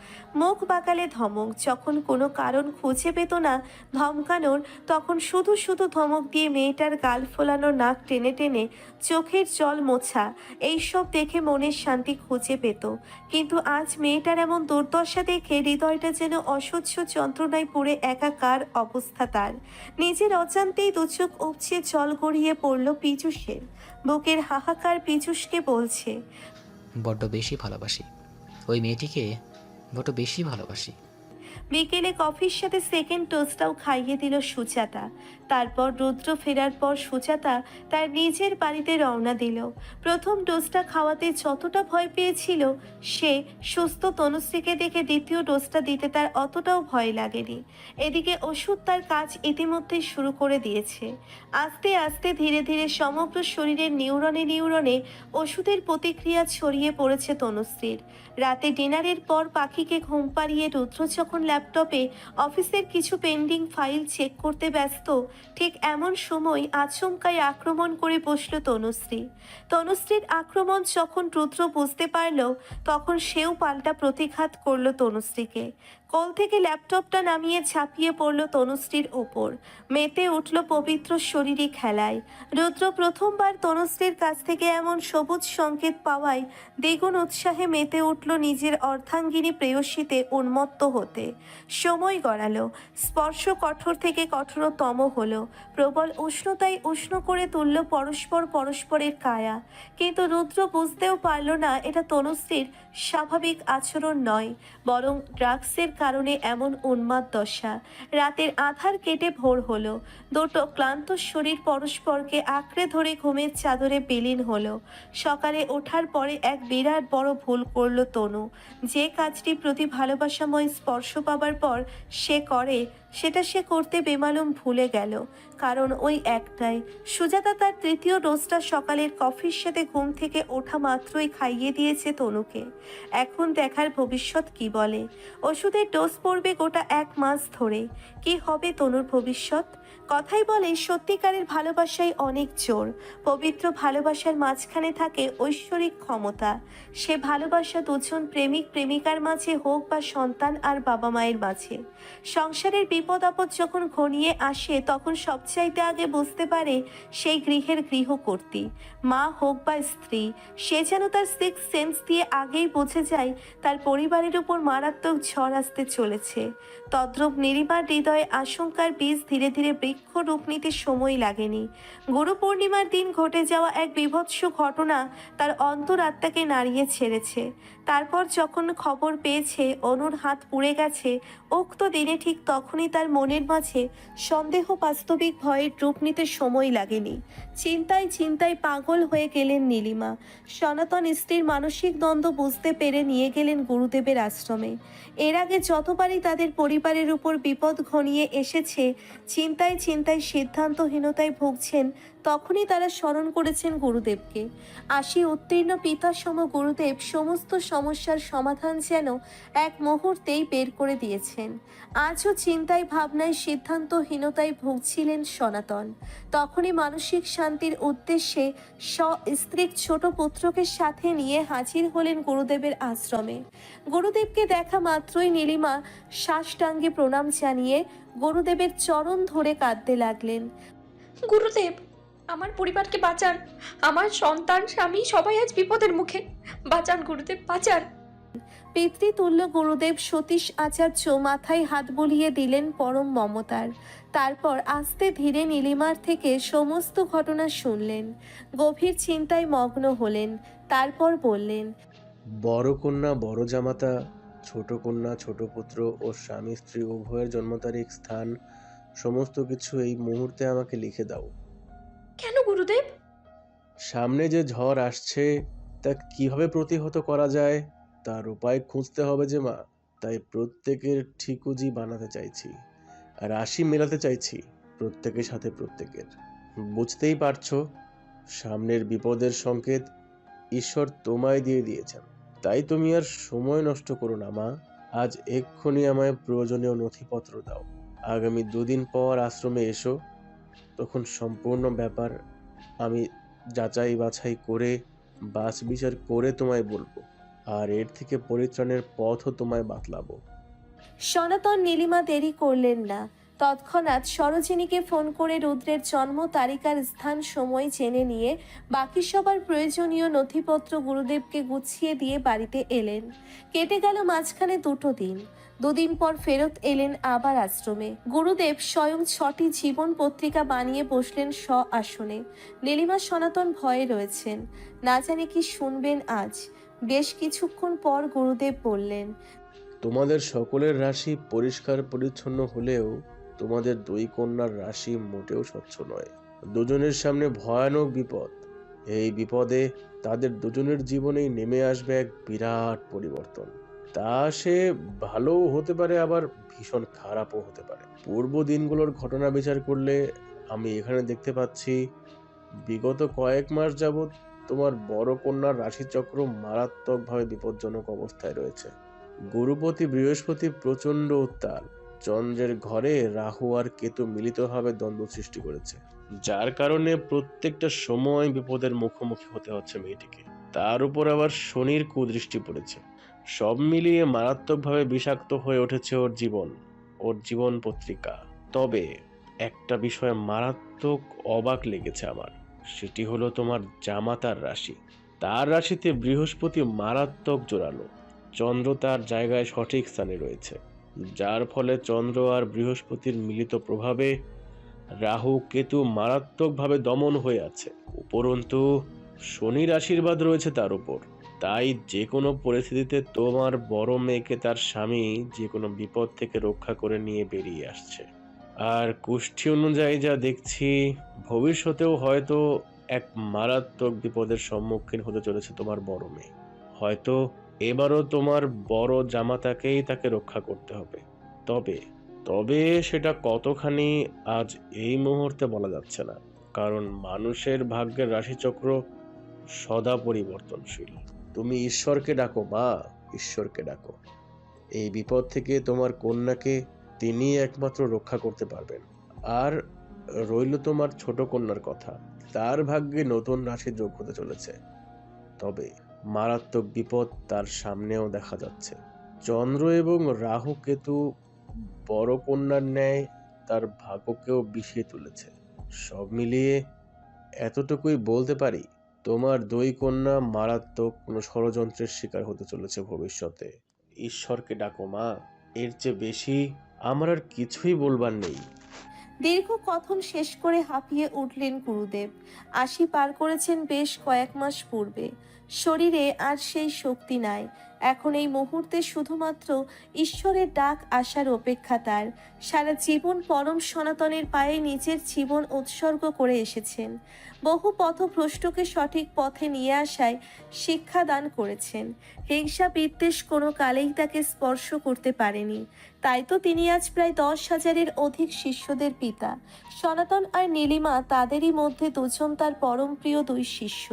মুখ বাঁকালে ধমক। যখন কোনো কারণ খুঁজে পেত না ধমকানোর, তখন শুধু শুধু ধমক দিয়ে মেয়েটার গাল ফোলানো, নাক টেনে টেনে চোখের জল মোছা, এইসব দেখে মনের শান্তি খুঁজে পেত। কিন্তু আজ মেয়েটার এমন দুর্দশা দেখে হৃদয়টা যেন অসহ্য যন্ত্রণায় পুড়ে একাকার অবস্থা তার। নিজের অজান্তেই দুচোখ উপচে জল গড়িয়ে পড়ল পীযূষের। বুকের হাহাকার পীযূষকে বলছে, বড্ড বেশি ভালোবাসি ওই মেয়েটিকে, বড্ড বেশি ভালোবাসি। বিকেলে কফির সাথে সেকেন্ড টোস্টটাও খাইয়ে দিল সুজাতা। তারপর রুদ্র ফেরার পর সুজাতা তার নিজের বাড়িতে রওনা দিল। প্রথম ডোজটা খাওয়াতে যতটা ভয় পেয়েছিল সে, সুস্থ তনুশ্রীকে দেখে দ্বিতীয় ডোজটা দিতে তার অতটাও ভয় লাগেনি। এদিকে ওষুধ তার কাজ ইতিমধ্যেই শুরু করে দিয়েছে। আস্তে আস্তে ধীরে ধীরে সমগ্র শরীরের নিউরনে নিউরনে ওষুধের প্রতিক্রিয়া ছড়িয়ে পড়েছে তনুশ্রীর। রাতে ডিনারের পর পাখিকে ঘুম পাড়িয়ে রুদ্র যখন ল্যাপটপে অফিসের কিছু পেন্ডিং ফাইল চেক করতে ব্যস্ত, ঠিক এমন সময় আচমকাই আক্রমণ করে বসল তনুশ্রী। তনুশ্রীর আক্রমণ যখন রুদ্র বুঝতে পারল, তখন সেও পাল্টা প্রতিঘাত করল তনুশ্রীকে। কোল থেকে ল্যাপটপটা নামিয়ে ঝাঁপিয়ে পড়ল তনুশ্রীর ওপর। মেতে উঠল পবিত্র শরীরী খেলায়। রুদ্র প্রথমবার তনুশ্রীর কাছ থেকে এমন সবুজ সংকেত পাওয়ায় দ্বিগুণ উৎসাহে মেতে উঠল নিজের অর্ধাঙ্গিনী প্রেয়সীতে উন্মত্ত হতে। সময় গড়ালো, স্পর্শ কঠোর থেকে কঠোরতম হলো। প্রবল উষ্ণতায় উষ্ণ করে তুলল পরস্পর পরস্পরের কায়া। কিন্তু রুদ্র বুঝতেও পারল না এটা তনুশ্রীর স্বাভাবিক আচরণ নয়, বরং ড্রাগসের কারণে এমন উন্মাদ দশা। রাতের আধার কেটে ভোর হলো। দুটো ক্লান্ত শরীর পরস্পরকে আঁকড়ে ধরে ঘুমের চাদরে বিলীন হলো। সকালে ওঠার পরে এক বিরাট বড় ভুল করল তনু। যে কাজটি প্রতি ভালোবাসাময় স্পর্শ পাবার পর সে করে, সেটা সে করতে বেমালুম ভুলে গেল। কারণ ওই একটাই, সুজাতা তার তৃতীয় ডোজটা সকালের কফির সাথে ঘুম থেকে ওঠা মাত্রই খাইয়ে দিয়েছে তনুকে। এখন দেখার ভবিষ্যৎ কি বলে। ওষুধের ডোজ পড়বে গোটা 1 মাস ধরে। কি হবে তনুর ভবিষ্যৎ? কথাই বলে সত্যিকারের ভালোবাসায় অনেক জোর। পবিত্র ভালোবাসার মাঝখানে থাকে ঐশ্বরিক ক্ষমতা। সে ভালোবাসা দুজন প্রেমিক প্রেমিকার মাঝে হোক বা সন্তান আর বাবা মায়ের মাঝে। সংসারের বিপদ আপদ যখন ঘনিয়ে আসে, তখন সবচাইতে আগে বুঝতে পারে সেই গৃহের গৃহকর্ত্রী, মা হোক বা স্ত্রী। সে যেন তার 6th সেন্স দিয়ে আগেই বুঝে যায় তার পরিবারের উপর মারাত্মক ঝড় আসতে চলেছে। তদ্রূপ নীলিমার হৃদয়ে আশঙ্কার বীজ ধীরে ধীরে বৃক্ষ রূপ নিতে সময় লাগেনি। গুরু পূর্ণিমার দিন ঘটে যাওয়া এক বীভৎস ঘটনা তার অন্তরাত্মাকে নাড়িয়ে ছেড়েছে। তারপর যখন খবর পেয়েছে অনুর হাত পুড়ে গেছে, উক্ত দিনে ঠিক তখনই তার মনের মাঝে সন্দেহ বাস্তবিক ভয়ের রূপ নিতে সময় লাগেনি। চিন্তায় চিন্তায় পাগল হয়ে গেলেন নীলিমা। সনাতন স্ত্রীর মানসিক দ্বন্দ্ব বুঝতে পেরে নিয়ে গেলেন গুরুদেবের আশ্রমে। এর আগে যতবারই তাদের পরিবারের উপর বিপদ ঘনিয়ে এসেছে, চিন্তায় চিন্তায় সিদ্ধান্তহীনতায় ভুগছেন, তখনই তারা স্মরণ করেছেন গুরুদেবকে। উত্তীর্ণ পিতাসম গুরুদেব সমস্ত সমস্যার সমাধান যেন এক মুহূর্তেই বের করে দিয়েছেন। আজও চিন্তায় ভাবনায় সিদ্ধান্তহীনতায় ভুগছিলেন সনাতন। তখনই মানসিক শান্তির উদ্দেশ্যে স্ত্রীর ছোট পুত্রকে সাথে নিয়ে হাজির হলেন গুরুদেবের আশ্রমে। গুরুদেবকে দেখা মাত্রই নীলিমা সাষ্টাঙ্গে প্রণাম জানিয়ে গুরুদেবের চরণ ধরে কাঁদতে লাগলেন। গুরুদেব, আমার পরিবারকে বাঁচান। আমার সন্তান, স্বামী সবাই আজ বিপদের মুখে। বাঁচান গুরুদেব, বাঁচান। পিতৃতুল্য গুরুদেব সতীশ আচার্য মাথায় হাত বুলিয়ে দিলেন পরম মমতার। তারপর আস্তে ধীরে নীলিমার থেকে সমস্ত ঘটনা শুনলেন। গভীর চিন্তায় মগ্ন হলেন। তারপর বললেন, বড় কন্যা বড় জামাতা, ছোট কন্যা ছোট পুত্র ও স্বামী স্ত্রী উভয়ের জন্ম তারিখ, স্থান, সমস্ত কিছু এই মুহূর্তে আমাকে লিখে দাও। কেন গুরুদেব? সামনে যে ঝড় আসছে তা কিভাবে প্রতিহত করা যায় তার উপায় খুঁজতে হবে যে মা। তাই প্রত্যেকের ঠিকুজি বানাতে চাইছি, রাশি মেলাতে চাইছি প্রত্যেকের সাথে প্রত্যেকের। বুঝতেই পারছো, সামনের বিপদের সংকেত ঈশ্বর তোমায় দিয়ে দিয়েছেন। তাই তুমি আর সময় নষ্ট করো না মা। আজ এক্ষুনি আমায় প্রয়োজনীয় নথিপত্র দাও। আগামী 2 দিন পর আশ্রমে এসো। তখন সম্পূর্ণ ব্যাপার আমি যাচাই বাছাই করে বাছ বিচার করে তোমায় বলবো, আর এর থেকে পরিত্রাণের পথও তোমায় বাতলাবো। সনাতন নীলিমা দেরি করলেন না। তৎক্ষণাৎ সরোজিনীকে ফোন করে রুদ্রের জন্ম তারিখ আর স্থান সময় জেনে নিয়ে বাকি সবার প্রয়োজনীয় নথিপত্র গুরুদেবকে গুছিয়ে দিয়ে বাড়িতে এলেন। কেটে গেল মাঝখানে 2 দিন। 2 দিন পর ফেরত এলেন আবার আশ্রমে। গুরুদেব স্বয়ং 6টি জীবন পত্রিকা বানিয়ে বসলেন আসনে। নীলিমা সনাতন ভয়ে রয়েছেন, না জানে কি শুনবেন আজ। বেশ কিছুক্ষণ পর গুরুদেব বললেন, তোমাদের সকলের রাশি পরিষ্কার পরিচ্ছন্ন হলেও তোমাদের 2 কন্যার রাশি মোটেও স্বচ্ছ নয়। দুজনের সামনে ভয়ানক বিপদ। এই বিপদে তাদের দুজনের জীবনেই নেমে আসবে এক বিরাট পরিবর্তন। তা সে ভালোও হতে পারে, আবার ভীষণ খারাপও হতে পারে। পূর্ব দিনগুলোর ঘটনা বিচার করলে আমি এখানে দেখতে পাচ্ছি, বিগত কয়েক মাস যাবৎ তোমার বড় কন্যার রাশিচক্র মারাত্মকভাবে বিপজ্জনক অবস্থায় রয়েছে। গুরুপতি বৃহস্পতি প্রচন্ড উত্তাল। চন্দ্রের ঘরে রাহু আর কেতু মিলিতভাবে দ্বন্দ্ব সৃষ্টি করেছে, যার কারণে প্রত্যেকটা সময় বিপদের মুখোমুখি হতে হচ্ছে মেয়েটিকে। তার উপর আবার শনির কুদৃষ্টি পড়েছে। সব মিলিয়ে মারাত্মকভাবে বিষাক্ত হয়ে উঠেছে ওর জীবন পত্রিকা। তবে একটা বিষয়ে মারাত্মক অবাক লেগেছে আমার, সেটি হলো তোমার জামাতার রাশি। তার রাশিতে বৃহস্পতি মারাত্মক জোরালো। চন্দ্র তার জায়গায় সঠিক স্থানে রয়েছে, যার ফলে চন্দ্র আর বৃহস্পতির মিলিত প্রভাবে রাহু কেতু মারাত্মকভাবে দমন হয়ে আছে। উপরন্তু শনির আশীর্বাদ রয়েছে তার উপর। তাই যে কোনো পরিস্থিতিতে তোমার বড় মেয়েকে তার স্বামী যে কোনো বিপদ থেকে রক্ষা করে নিয়ে বেরিয়ে আসছে। আর কুষ্ঠি অনুযায়ী যা দেখছি, ভবিষ্যতেও হয়তো এক মারাত্মক বিপদের সম্মুখীন হতে চলেছে তোমার বড় মেয়ে। হয়তো এবারও তোমার বড় জামাতাকেই তাকে রক্ষা করতে হবে। তবে সেটা কতখানি আজ এই মুহূর্তে বলা যাচ্ছে না, কারণ মানুষের ভাগ্যের রাশিচক্র সদা পরিবর্তনশীল। তুমি ঈশ্বরকে ডাকো মা, ঈশ্বরকে ডাকো। এই বিপদ থেকে তোমার কন্যাকে তিনি একমাত্র রক্ষা করতে পারবেন। আর রইল তোমার ছোট কন্যার কথা, তার ভাগ্যে নতুন রাশি যোগ হতে চলেছে। তবে মারাত্মক বিপদ তার সামনেও দেখা যাচ্ছে। চন্দ্র এবং রাহু কেতু বড় কন্যার ন্যায় তার ভাগ্যকেও বিষিয়ে তুলেছে। সব মিলিয়ে এতটুকুই বলতে পারি, তোমার 2 কন্যা মারাত্মক কোনো ষড়যন্ত্রের শিকার হতে চলেছে ভবিষ্যতে। ঈশ্বরকে ডাকো মা, এর চেয়ে বেশি আমার আর কিছুই বলবার নেই। দীর্ঘ কথন শেষ করে হাঁপিয়ে উঠলেন গুরুদেব। 80 পার করেছেন বেশ কয়েক মাস পূর্বে। শরীরে আর সেই শক্তি নাই। এখন এই মুহূর্তে শুধুমাত্র ঈশ্বরের ডাক আসার অপেক্ষা তার। সারা জীবন পরম সনাতনের পায়ে নিজের জীবন উৎসর্গ করে এসেছেন। বহু পথভ্রষ্টকে সঠিক পথে নিয়ে আসায় শিক্ষাদান করেছেন। হিংসা বিদ্বেষ কোনো কালেই তাকে স্পর্শ করতে পারেনি। তাই তো তিনি আজ প্রায় 10,000-এর অধিক শিষ্যদের পিতা। সনাতন আর নীলিমা তাদেরই মধ্যে দুজন তার পরম প্রিয় দুই শিষ্য।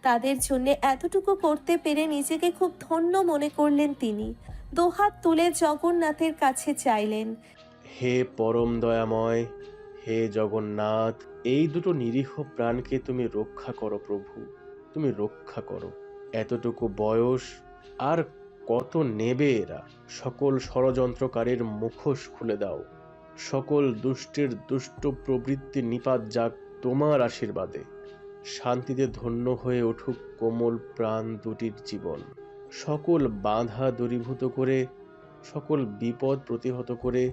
তাদের জন্য এতটুকু করতে পেরে নিজেকে খুব ধন্য মনে করলেন তিনি। দুহাত তুলে জগন্নাথের কাছে চাইলেন, হে পরম দয়াময়, হে জগন্নাথ, এই দুটো নিরীহ প্রাণকে তুমি রক্ষা করো প্রভু, তুমি রক্ষা করো। এতটুকু বয়স, আর কত নেবে এরা? সকল ষড়যন্ত্রকারীর মুখোশ খুলে দাও। সকল দুষ্টের দুষ্ট প্রবৃত্তি নিপাত যাক তোমার আশীর্বাদে। শান্তিতে ধন্য হয়ে উঠুক কোমল প্রাণ দুটির জীবন। সকল বাধা দূরীভূত করে, সকল বিপদ প্রতিহত করে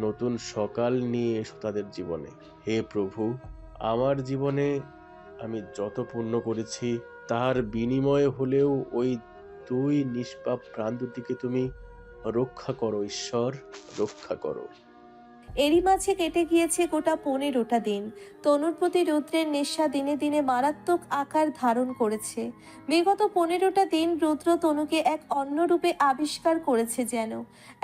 নতুন সকাল নিয়ে এসো তাদের জীবনে। হে প্রভু, আমার জীবনে আমি যত পুণ্য করেছি তার বিনিময়ে হলেও ওই দুই নিষ্পাপ প্রাণ দুটিকে তুমি রক্ষা করো ঈশ্বর, রক্ষা করো। এরই মাঝে কেটে গিয়েছে গোটা 15টা দিন। তনুর প্রতি রুদ্রের নেশা দিনে দিনে মারাত্মক আকার ধারণ করেছে। বিগত 15টা দিন রুদ্র তনুকে এক অন্য রূপে আবিষ্কার করেছে যেন।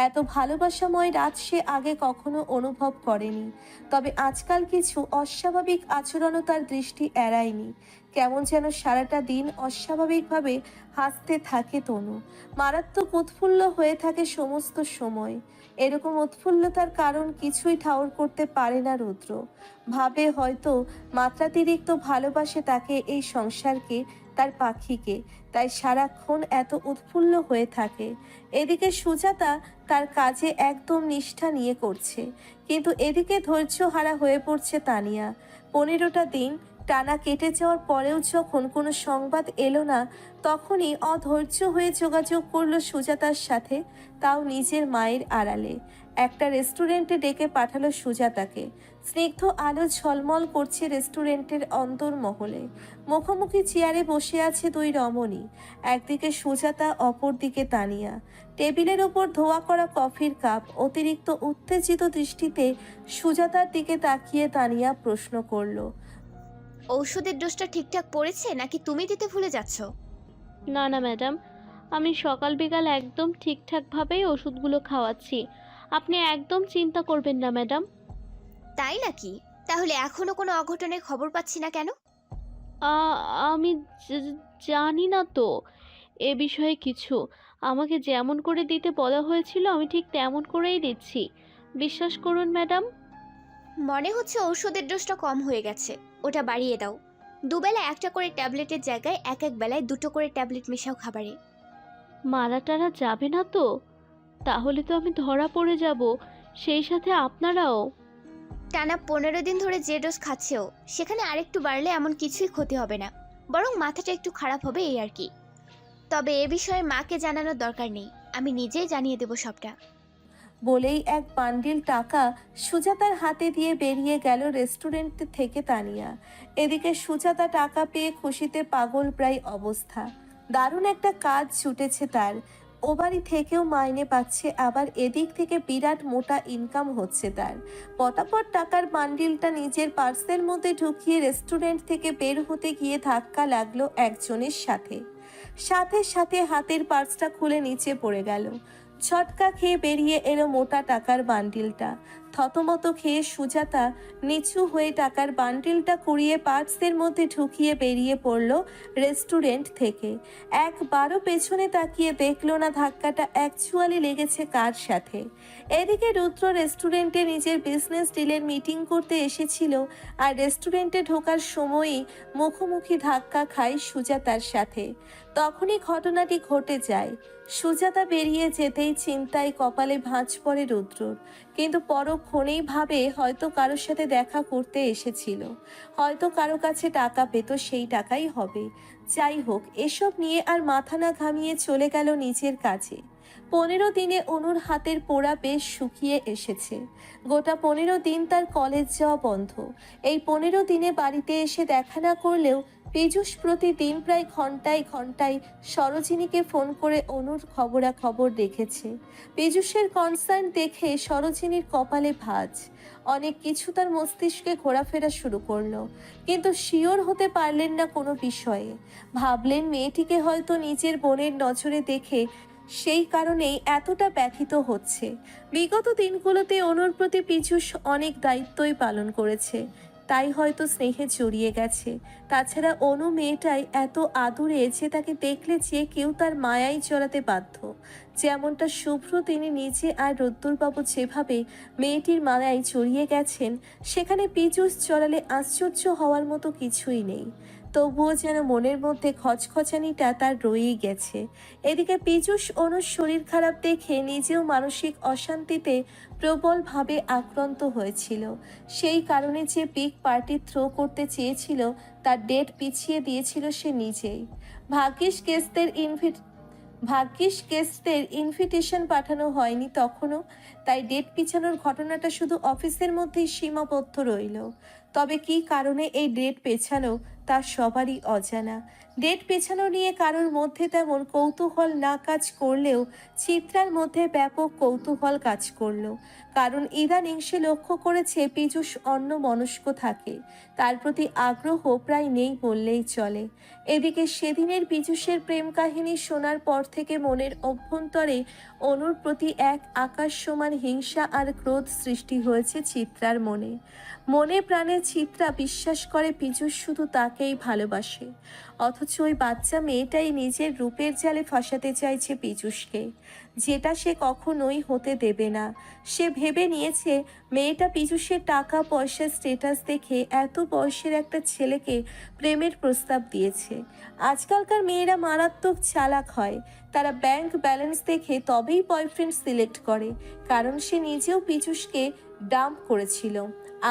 এত ভালোবাসাময় রাত সে আগে কখনো অনুভব করেনি। তবে আজকাল কিছু অস্বাভাবিক আচরণও তার দৃষ্টি এড়ায়নি। কেমন যেন সারাটা দিন অস্বাভাবিকভাবে হাসতে থাকে তনু। মারাত্মক উৎফুল্ল হয়ে থাকে সমস্ত সময়। এরকম উৎফুল্লতার কারণ কিছুই ঠাউর করতে পারে না রুদ্র। ভাবে হয়তো মাত্রাতিরিক্ত ভালোবাসে তাকে, এই সংসারকে, তার পাখিকে, তাই সারাক্ষণ এত উৎফুল্ল হয়ে থাকে। এদিকে সুজাতা তার কাজে একদম নিষ্ঠা নিয়ে করছে, কিন্তু এদিকে ধৈর্যহারা হয়ে পড়ছে তানিয়া। 15টা দিন টানা কেটে যাওয়ার পরেও যখন কোনো সংবাদ এলো না, তখনই অধৈর্য হয়ে যোগাযোগ করলো সুজাতার সাথে, তাও নিজের মায়ের আড়ালে। একটা রেস্টুরেন্টে ডেকে পাঠালো সুজাতাকে। স্নিগ্ধ আলো ঝলমল করছে রেস্টুরেন্টের অন্তর্মহলে। মুখোমুখি চেয়ারে বসে আছে দুই রমণী, একদিকে সুজাতা, অপরদিকে তানিয়া। টেবিলের ওপর ধোয়া করা কফির কাপ। অতিরিক্ত উত্তেজিত দৃষ্টিতে সুজাতার দিকে তাকিয়ে তানিয়া প্রশ্ন করলো, ঔষধের ডোজটা ঠিকঠাক পড়েছে নাকি তুমি দিতে ভুলে যাচ্ছ? না না ম্যাডাম, আমি সকাল বিকাল একদম ঠিকঠাকভাবেই ওষুধগুলো খাওয়াচ্ছি। আপনি একদম চিন্তা করবেন না ম্যাডাম। তাই নাকি? তাহলে এখনো কোনো অঘটনের খবর পাচ্ছি না কেন? আমি জানি না তো এ বিষয়ে কিছু। আমাকে যেমন করে দিতে বলা হয়েছিল আমি ঠিক তেমন করেই দিচ্ছি। বিশ্বাস করুন ম্যাডাম। মনে হচ্ছে ঔষধের ডোজটা কম হয়ে গেছে, ওটা বাড়িয়ে দাও। দুবেলা একটা করে ট্যাবলেটের জায়গায় এক এক বেলায় দুটো করে ট্যাবলেট মেশাও খাবারে। মারা টারা যাবে না তো? তাহলে তো আমি ধরা পড়ে যাব, সেই সাথে আপনারাও। টানা 15 দিন ধরে যে ডোজ খাচ্ছেও, সেখানে আরেকটু বাড়লে এমন কিছুই ক্ষতি হবে না, বরং মাথাটা একটু খারাপ হবে এই আর কি। তবে এ বিষয়ে মাকে জানানোর দরকার নেই, আমি নিজেই জানিয়ে দেব সবটা। বলেই এক বান্ডিল টাকা সুজাতার হাতে দিয়ে বেরিয়ে গেল রেস্টুরেন্ট থেকে তানিয়া। এদিকে সুজাতা টাকা পেয়ে খুশিতে পাগল প্রায় অবস্থা। দারুণ একটা কাজ ছুটেছে তার। ও বাড়ি থেকেও মাইনে পাচ্ছে, আবার এদিক থেকে বিরাট মোটা ইনকাম হচ্ছে তার। পটাপট টাকার বান্ডিলটা নিজের পার্সের মধ্যে ঢুকিয়ে রেস্টুরেন্ট থেকে বের হতে গিয়ে ধাক্কা লাগলো একজনের সাথে। সাথে সাথে হাতের পার্সটা খুলে নিচে পড়ে গেল। ঝটকা খেয়ে বেরিয়ে এলো মোটা টাকার বান্ডিলটা। থতমত খেয়ে সুজাতা নিচু হয়ে টাকার বান্ডিলটা কুড়িয়ে পার্সের মধ্যে ঢুকিয়ে বেরিয়ে পড়ল রেস্টুরেন্ট থেকে। একবারও পেছনে তাকিয়ে দেখলো না ধাক্কাটা অ্যাকচুয়ালি লেগেছে কার সাথে। এদিকে রুদ্র রেস্টুরেন্টে নিজের বিজনেস ডিলের মিটিং করতে এসেছিল, আর রেস্টুরেন্টে ঢোকার সময়ই মুখোমুখি ধাক্কা খায় সুজাতার সাথে। তখনই ঘটনাটি ঘটে যায়। সুজাতা বেরিয়ে যেতেই চিন্তায় কপালে ভাঁজ পড়ে রুদ্রর, কিন্তু পরক্ষণেই ভাবে হয়তো কারোর সাথে দেখা করতে এসেছিল, হয়তো কারো কাছে টাকা পেত, সেই টাকাই হবে। যাই হোক, এসব নিয়ে আর মাথা না ঘামিয়ে চলে গেল নিজের কাজে। 15 দিনে অনুর হাতের পোড়া বেশ শুকিয়ে এসেছে। গোটা 15 দিন তার কলেজ যাওয়া বন্ধ। এই 15 দিনে বাড়িতে এসে দেখা না করলেও পীযূষ প্রতিদিন প্রায় ঘন্টায় ঘন্টায় সরোজিনীকে ফোন করে অনুর খবরাখবর দেখেছে। পীযূষের কনসার্ন দেখে সরোজিনীর কপালে ভাঁজ। অনেক কিছু তার মস্তিষ্কে ঘোরাফেরা শুরু করলো, কিন্তু শিওর হতে পারলেন না কোনো বিষয়ে। ভাবলেন মেয়েটিকে হয়তো নিজের বোনের নজরে দেখে সেই কারণেই এতটা ব্যথিত হচ্ছে। বিগত দিনগুলোতে অনুর প্রতি পীযূষ অনেক দায়িত্বই পালন করেছে, তাই হয়তো স্নেহে জড়িয়ে গেছে। তাছাড়া অনু মেয়েটাই এত আদুরে যে তাকে দেখলে যে কেউ তার মায়াই জড়াতে বাধ্য। যেমনটা শুভ্র তিনি নিজে আর রদ্দুরবাবু যেভাবে মেয়েটির মায়ায় জড়িয়ে গেছেন, সেখানে পীযূষ জড়ালে আশ্চর্য হওয়ার মতো কিছুই নেই। তবুও যেন মনের মধ্যে খচখচানিটা তার রয়েই গেছে। এদিকে পীযূষ অনুর শরীর খারাপ দেখে নিজেও মানসিক অশান্তিতে প্রবলভাবে আক্রান্ত হয়েছিল। সেই কারণে যে বিগ পার্টি থ্রো করতে চেয়েছিল তার ডেট পিছিয়ে দিয়েছিল সে নিজেই। ভাগ্যিস গেস্টদের ইনভিটেশন পাঠানো হয়নি তখনও, তাই ডেট পিছানোর ঘটনাটা শুধু অফিসের মধ্যেই সীমাবদ্ধ রইল। তবে কী কারণে এই ডেট পেছানো তা সবারই অজানা। ডেট পেছানো নিয়ে কারোর মধ্যে তেমন কৌতূহল না কাজ করলেও চিত্রার মধ্যে ব্যাপক কৌতূহল কাজ করলো। কারণ ইদানিং সে লক্ষ্য করেছে পীযূষ অন্যমনস্ক থাকে, তার প্রতি আগ্রহ প্রায় নেই বললেই চলে। এদিকে সেদিনের পীযূষের প্রেম কাহিনী শোনার পর থেকে মনের অভ্যন্তরে অনুর প্রতি এক আকাশ সমান হিংসা আর ক্রোধ সৃষ্টি হয়েছে চিত্রার মনে। মনে প্রাণে চিত্রা বিশ্বাস করে পীযূষ শুধু তাকেই ভালোবাসে, অথচ ওই বাচ্চা মেয়েটাই নিজের রূপের জালে ফাঁসাতে চাইছে পীযূষকে, যেটা সে কখনোই হতে দেবে না। সে ভেবে নিয়েছে মেয়েটা পীযূষের টাকা পয়সা স্ট্যাটাস দেখে এত বয়সের একটা ছেলেকে প্রেমের প্রস্তাব দিয়েছে। আজকালকার মেয়েরা মারাত্মক চালাক হয়, তারা ব্যাংক ব্যালেন্স দেখে তবেই বয়ফ্রেন্ড সিলেক্ট করে। কারণ সে নিজেও পীযূষকে ডাম্প করেছিল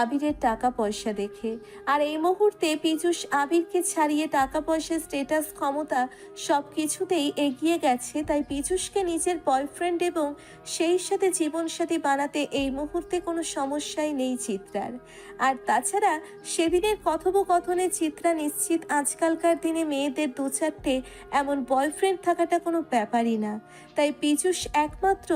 আবিরের টাকা পয়সা দেখে। আর এই মুহূর্তে পীযূষ আবিরকে ছাড়িয়ে টাকা পয়সা স্ট্যাটাস ক্ষমতা সব কিছুতেই এগিয়ে গেছে, তাই পীযূষকে নিজের বয়ফ্রেন্ড এবং সেই সাথে জীবনসাথী বানাতে এই মুহূর্তে কোনো সমস্যাই নেই চিত্রার। আর তাছাড়া সেদিনের কথোপকথনে চিত্রা নিশ্চিত আজকালকার দিনে মেয়েদের দু চারটে এমন বয়ফ্রেন্ড থাকাটা কোনো ব্যাপারই না। তাই পীযূষ একমাত্র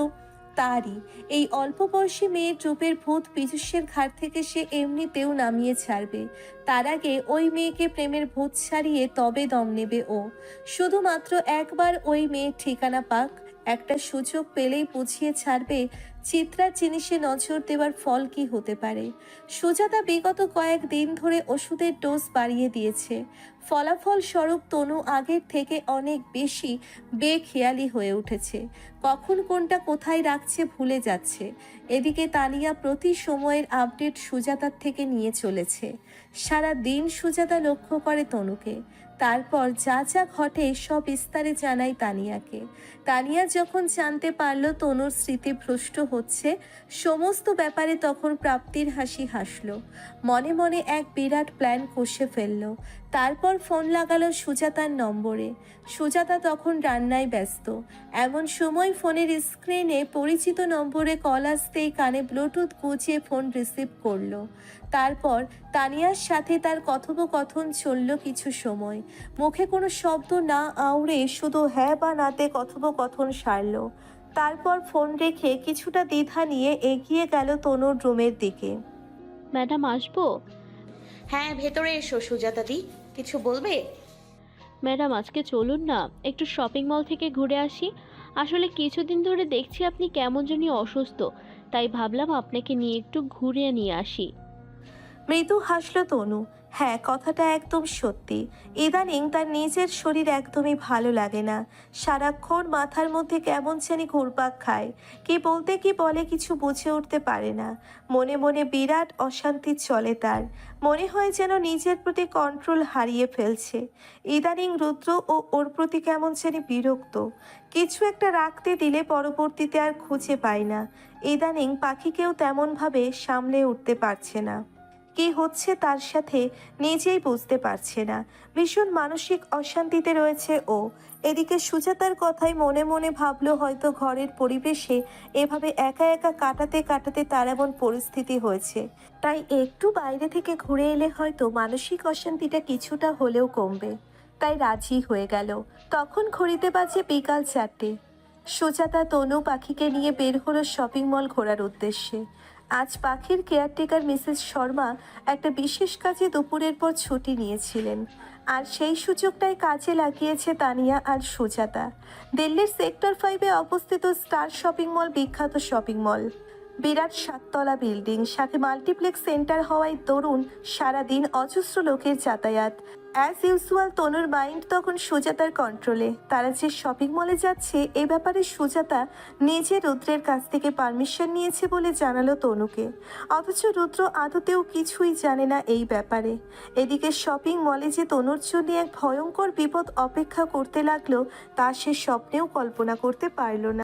তারই। এই অল্প বয়সী মেয়ের রূপের ভূত পীযূষের ঘাট থেকে সে এমনিতেও নামিয়ে ছাড়বে। তার আগে ওই মেয়েকে প্রেমের ভূত ছাড়িয়ে তবে দম নেবে ও। শুধুমাত্র একবার ওই মেয়ের ঠিকানা পাক, একটা সুযোগ পেলেই বুঝিয়ে ছাড়বে চিত্রার জিনিসে নজর দেওয়ার ফল কি হতে পারে। সুজাতা বিগত কয়েকদিন ধরে ওষুধের ডোজ বাড়িয়ে দিয়েছে। ফলাফল স্বরূপ তনু আগের থেকে অনেক বেশি বেখেয়ালি হয়ে উঠেছে, কখন কোনটা কোথায় রাখছে ভুলে যাচ্ছে। এদিকে তানিয়া প্রতি সময়ের আপডেট সুজাতার থেকে নিয়ে চলেছে। সারা দিন সুজাতা লক্ষ্য করে তনুকে, তারপর যা যা ঘটে সব বিস্তারে জানায় তানিয়াকে। তানিয়া যখন জানতে পারল তনুর স্মৃতিভ্রষ্ট হচ্ছে সমস্ত ব্যাপারে, তখন প্রাপ্তির হাসি হাসলো। মনে মনে এক বিরাট প্ল্যান কষে ফেলল। তারপর ফোন লাগালো সুজাতার নম্বরে। সুজাতা তখন রান্নায় ব্যস্ত। এমন সময় ফোনের স্ক্রিনে পরিচিত নম্বরে কল আসতেই কানে ব্লুটুথ গুঁজিয়ে ফোন রিসিভ করলো। তারপর তানিয়ার সাথে তার কথোপকথন চলল কিছু সময়। মুখে কোনো শব্দ না আউড়ে শুধু হ্যাঁ বা নাতে কথোপকথন সারল। তারপর ফোন রেখে কিছুটা দ্বিধা নিয়ে এগিয়ে গেল তনুর রুমের দিকে। ম্যাডাম আসবো? হ্যাঁ, ভেতরে এসো সুজাতা দি, কিছু বলবে? ম্যাডাম আজকে চলুন না, একটু শপিং মল থেকে ঘুরে আসি। আসলে কিছুদিন ধরে দেখছি আপনি কেমন জানি অসুস্থ, তাই ভাবলাম আপনাকে নিয়ে একটু ঘুরিয়ে নিয়ে আসি। মৃদু হাসল তনু। হ্যাঁ, কথাটা একদম সত্যি। ইদানিং তার নিজের শরীর একদমই ভালো লাগে না। সারাক্ষণ মাথার মধ্যে কেমন জানি ঘুরপাক খায়, কি বলতে কি বলে কিছু বুঝে উঠতে পারে না। মনে মনে বিরাট অশান্তি চলে তার। মনে হয় যেন নিজের প্রতি কন্ট্রোল হারিয়ে ফেলছে। ইদানিং রুদ্র ও ওর প্রতি কেমন জানি বিরক্ত। কিছু একটা রাখতে দিলে পরবর্তীতে আর খুঁজে পায় না। ইদানিং পাখিকেও তেমনভাবে সামলে উঠতে পারছে না। কি হচ্ছে তার সাথে নিজেই বুঝতে পারছে না। ভীষণ মানসিক অশান্তিতে রয়েছে ও। এদিকে সুজাতার কথাই মনে মনে ভাবলো হয়তো ঘরের পরিবেশে এভাবে একা একা কাটাতে কাটাতে তার এমন পরিস্থিতি হয়েছে, তাই একটু বাইরে থেকে ঘুরে এলে হয়তো মানসিক অশান্তিটা কিছুটা হলেও কমবে। তাই রাজি হয়ে গেল। তখন ঘড়িতে বাজে বিকাল 4টে। সুজাতা তনু পাখিকে নিয়ে বের হলো শপিং মল ঘোরার উদ্দেশ্যে। আজ পাখির কেয়ারটেকার মিসেস শর্মা একটা বিশেষ কাজে দুপুরের পর ছুটি নিয়েছিলেন, আর সেই সুযোগটাই কাজে লাগিয়েছে তানিয়া আর সুজাতা। দিল্লির সেক্টর 5-এ অবস্থিত স্টার শপিং মল বিখ্যাত শপিং মল। বিরাট 7তলা বিল্ডিং, সাথে মাল্টিপ্লেক্স সেন্টার হওয়ায় দরুন সারাদিন অজস্র লোকের যাতায়াত। অ্যাজ ইউজুয়াল তনুর মাইন্ড তখন সুজাতার কন্ট্রোলে। তারা যে শপিং মলে যাচ্ছে এ ব্যাপারে সুজাতা নিজে রুদ্রের কাছ থেকে পারমিশন নিয়েছে বলে জানালো তনুকে, অথচ রুদ্র আদতেও কিছুই জানে না এই ব্যাপারে। এদিকে শপিং মলে যে তনুর জন্য এক ভয়ঙ্কর বিপদ অপেক্ষা করতে লাগলো তা সে স্বপ্নেও কল্পনা করতে পারল না।